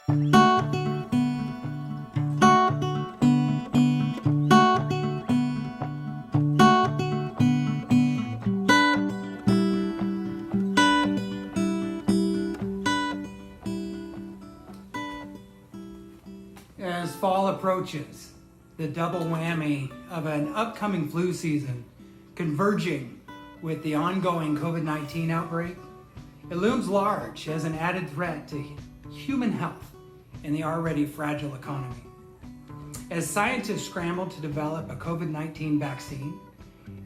As fall approaches, the double whammy of an upcoming flu season converging with the ongoing COVID-19 outbreak, it looms large as an added threat to human health in the already fragile economy. As scientists scramble to develop a COVID-19 vaccine,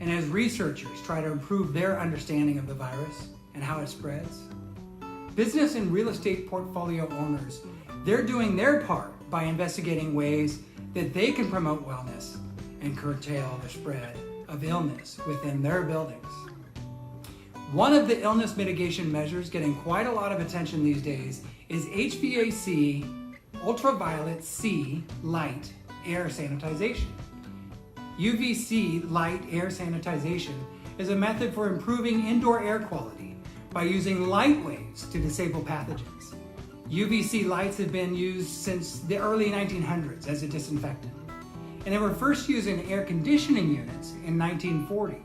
and as researchers try to improve their understanding of the virus and how it spreads, business and real estate portfolio owners, they're doing their part by investigating ways that they can promote wellness and curtail the spread of illness within their buildings. One of the illness mitigation measures getting quite a lot of attention these days is HVAC ultraviolet C light air sanitization. UV-C light air sanitization is a method for improving indoor air quality by using light waves to disable pathogens. UV-C lights have been used since the early 1900s as a disinfectant, and they were first used in air conditioning units in 1940.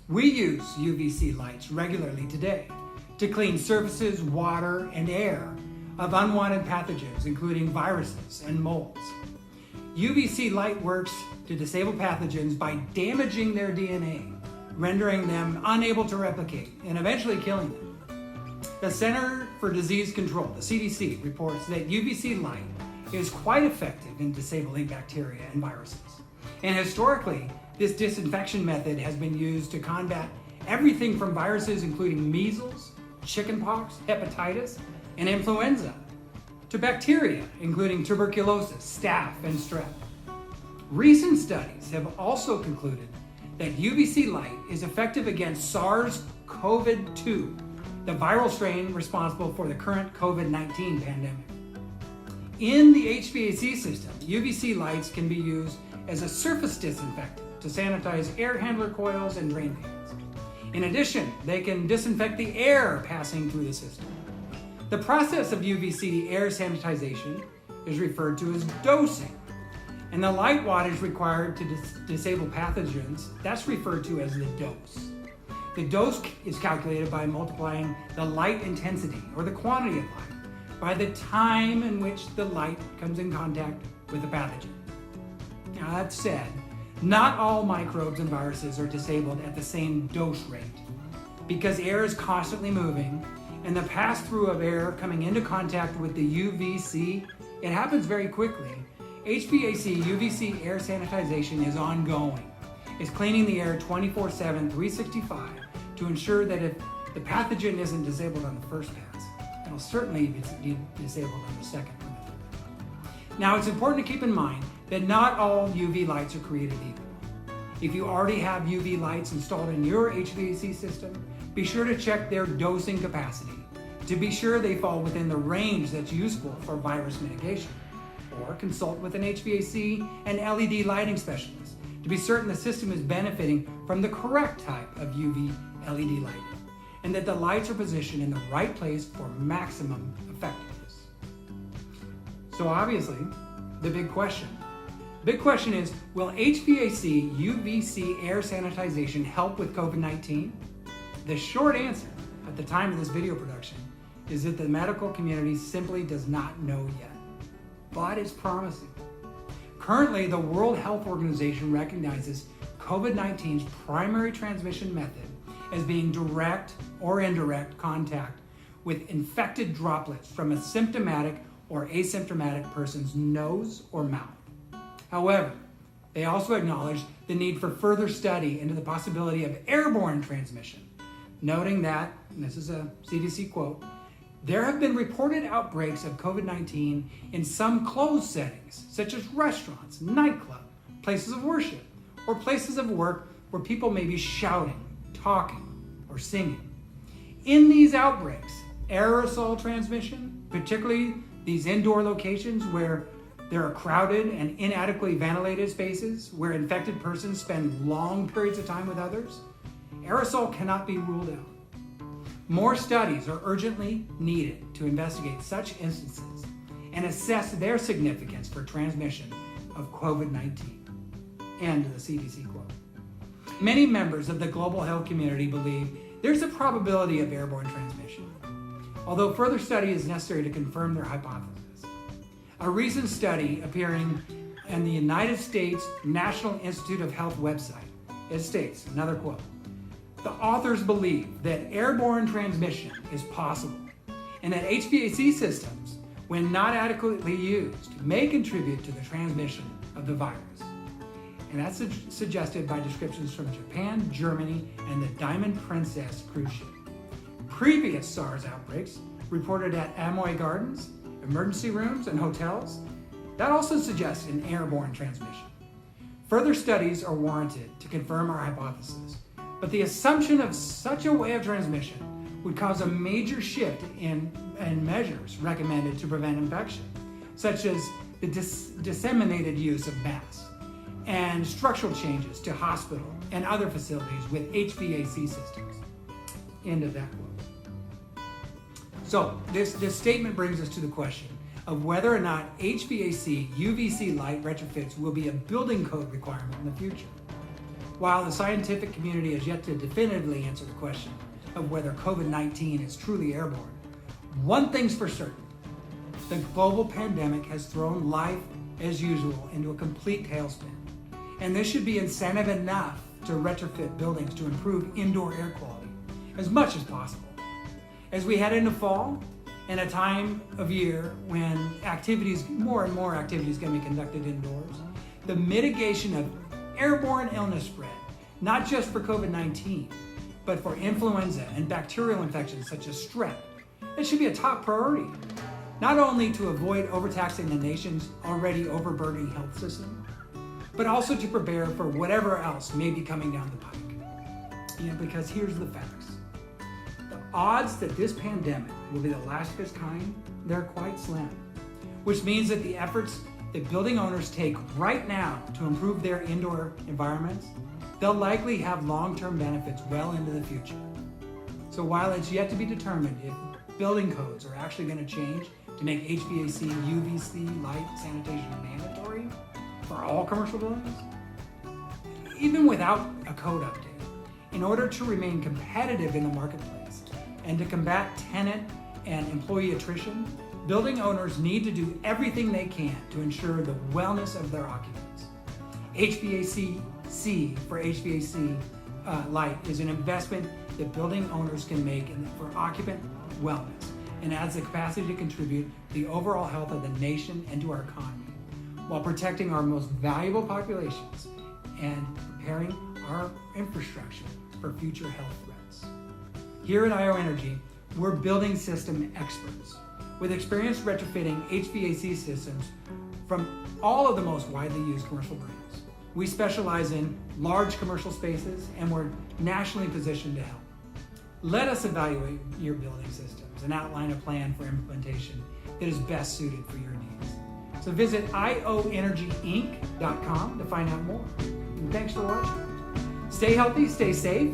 We use UV-C lights regularly today to clean surfaces, water, and air of unwanted pathogens, including viruses and molds. UV-C light works to disable pathogens by damaging their DNA, rendering them unable to replicate and eventually killing them. The Center for Disease Control, the CDC, reports that UV-C light is quite effective in disabling bacteria and viruses. And historically, this disinfection method has been used to combat everything from viruses including measles, chickenpox, hepatitis, and influenza, to bacteria including tuberculosis, staph, and strep. Recent studies have also concluded that UV-C light is effective against SARS-CoV-2, the viral strain responsible for the current COVID-19 pandemic. In the HVAC system, UV-C lights can be used as a surface disinfectant to sanitize air handler coils and drain pans. In addition, they can disinfect the air passing through the system. The process of UV-C air sanitization is referred to as dosing, and the light wattage required to disable pathogens, that's referred to as the dose. The dose is calculated by multiplying the light intensity, or the quantity of light, by the time in which the light comes in contact with the pathogen. Now that said, not all microbes and viruses are disabled at the same dose rate. Because air is constantly moving, and the pass-through of air coming into contact with the UV-C, it happens very quickly. HVAC UV-C air sanitization is ongoing. It's cleaning the air 24/7, 365 to ensure that if the pathogen isn't disabled on the first pass, it'll certainly be disabled on the second and the third. Now, it's important to keep in mind that not all UV lights are created equal. If you already have UV lights installed in your HVAC system, be sure to check their dosing capacity to be sure they fall within the range that's useful for virus mitigation. Or consult with an HVAC and LED lighting specialist to be certain the system is benefiting from the correct type of UV LED lighting and that the lights are positioned in the right place for maximum effectiveness. So obviously, the big question is, will HVAC UV-C air sanitization help with COVID-19? The short answer at the time of this video production is that the medical community simply does not know yet, but it's promising. Currently, the World Health Organization recognizes COVID-19's primary transmission method as being direct or indirect contact with infected droplets from a symptomatic or asymptomatic person's nose or mouth. However, they also acknowledge the need for further study into the possibility of airborne transmission, noting that, and this is a CDC quote, there have been reported outbreaks of COVID-19 in some closed settings, such as restaurants, nightclubs, places of worship, or places of work where people may be shouting, talking, or singing. In these outbreaks, aerosol transmission, particularly these indoor locations where there are crowded and inadequately ventilated spaces where infected persons spend long periods of time with others, aerosol cannot be ruled out. More studies are urgently needed to investigate such instances and assess their significance for transmission of COVID-19. End of the CDC quote. Many members of the global health community believe there's a probability of airborne transmission, although further study is necessary to confirm their hypothesis. A recent study appearing in the United States National Institute of Health website, it states, another quote, "The authors believe that airborne transmission is possible and that HVAC systems, when not adequately used, may contribute to the transmission of the virus." And that's suggested by descriptions from Japan, Germany, and the Diamond Princess cruise ship. Previous SARS outbreaks reported at Amoy Gardens, emergency rooms, and hotels, that also suggests an airborne transmission. Further studies are warranted to confirm our hypothesis, but the assumption of such a way of transmission would cause a major shift in measures recommended to prevent infection, such as the disseminated use of masks and structural changes to hospital and other facilities with HVAC systems. End of that quote. So this statement brings us to the question of whether or not HVAC UV-C light retrofits will be a building code requirement in the future. While the scientific community has yet to definitively answer the question of whether COVID-19 is truly airborne, one thing's for certain: the global pandemic has thrown life as usual into a complete tailspin. And this should be incentive enough to retrofit buildings to improve indoor air quality as much as possible. As we head into fall and a time of year when more and more activities can be conducted indoors, the mitigation of airborne illness spread, not just for COVID-19, but for influenza and bacterial infections such as strep, it should be a top priority, not only to avoid overtaxing the nation's already overburdening health system, but also to prepare for whatever else may be coming down the pike. Because here's the facts. The odds that this pandemic will be the last of its kind, they're quite slim, which means that the efforts that building owners take right now to improve their indoor environments, they'll likely have long-term benefits well into the future. So while it's yet to be determined if building codes are actually going to change to make HVAC UV-C light sanitation mandatory for all commercial buildings, even without a code update, in order to remain competitive in the marketplace and to combat tenant and employee attrition, building owners need to do everything they can to ensure the wellness of their occupants. HVAC-C for HVAC light is an investment that building owners can make for occupant wellness and adds the capacity to contribute to the overall health of the nation and to our economy, while protecting our most valuable populations and preparing our infrastructure for future health threats. Here at IO Energy, we're building system experts with experience retrofitting HVAC systems from all of the most widely used commercial brands. We specialize in large commercial spaces and we're nationally positioned to help. Let us evaluate your building systems and outline a plan for implementation that is best suited for your needs. So visit ioenergyinc.com to find out more. And thanks for watching. Stay healthy, stay safe,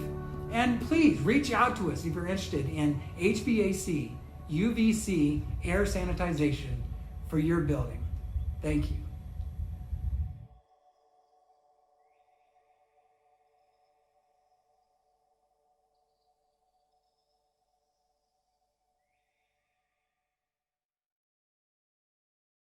and please reach out to us if you're interested in HVAC UV-C air sanitization for your building. Thank you.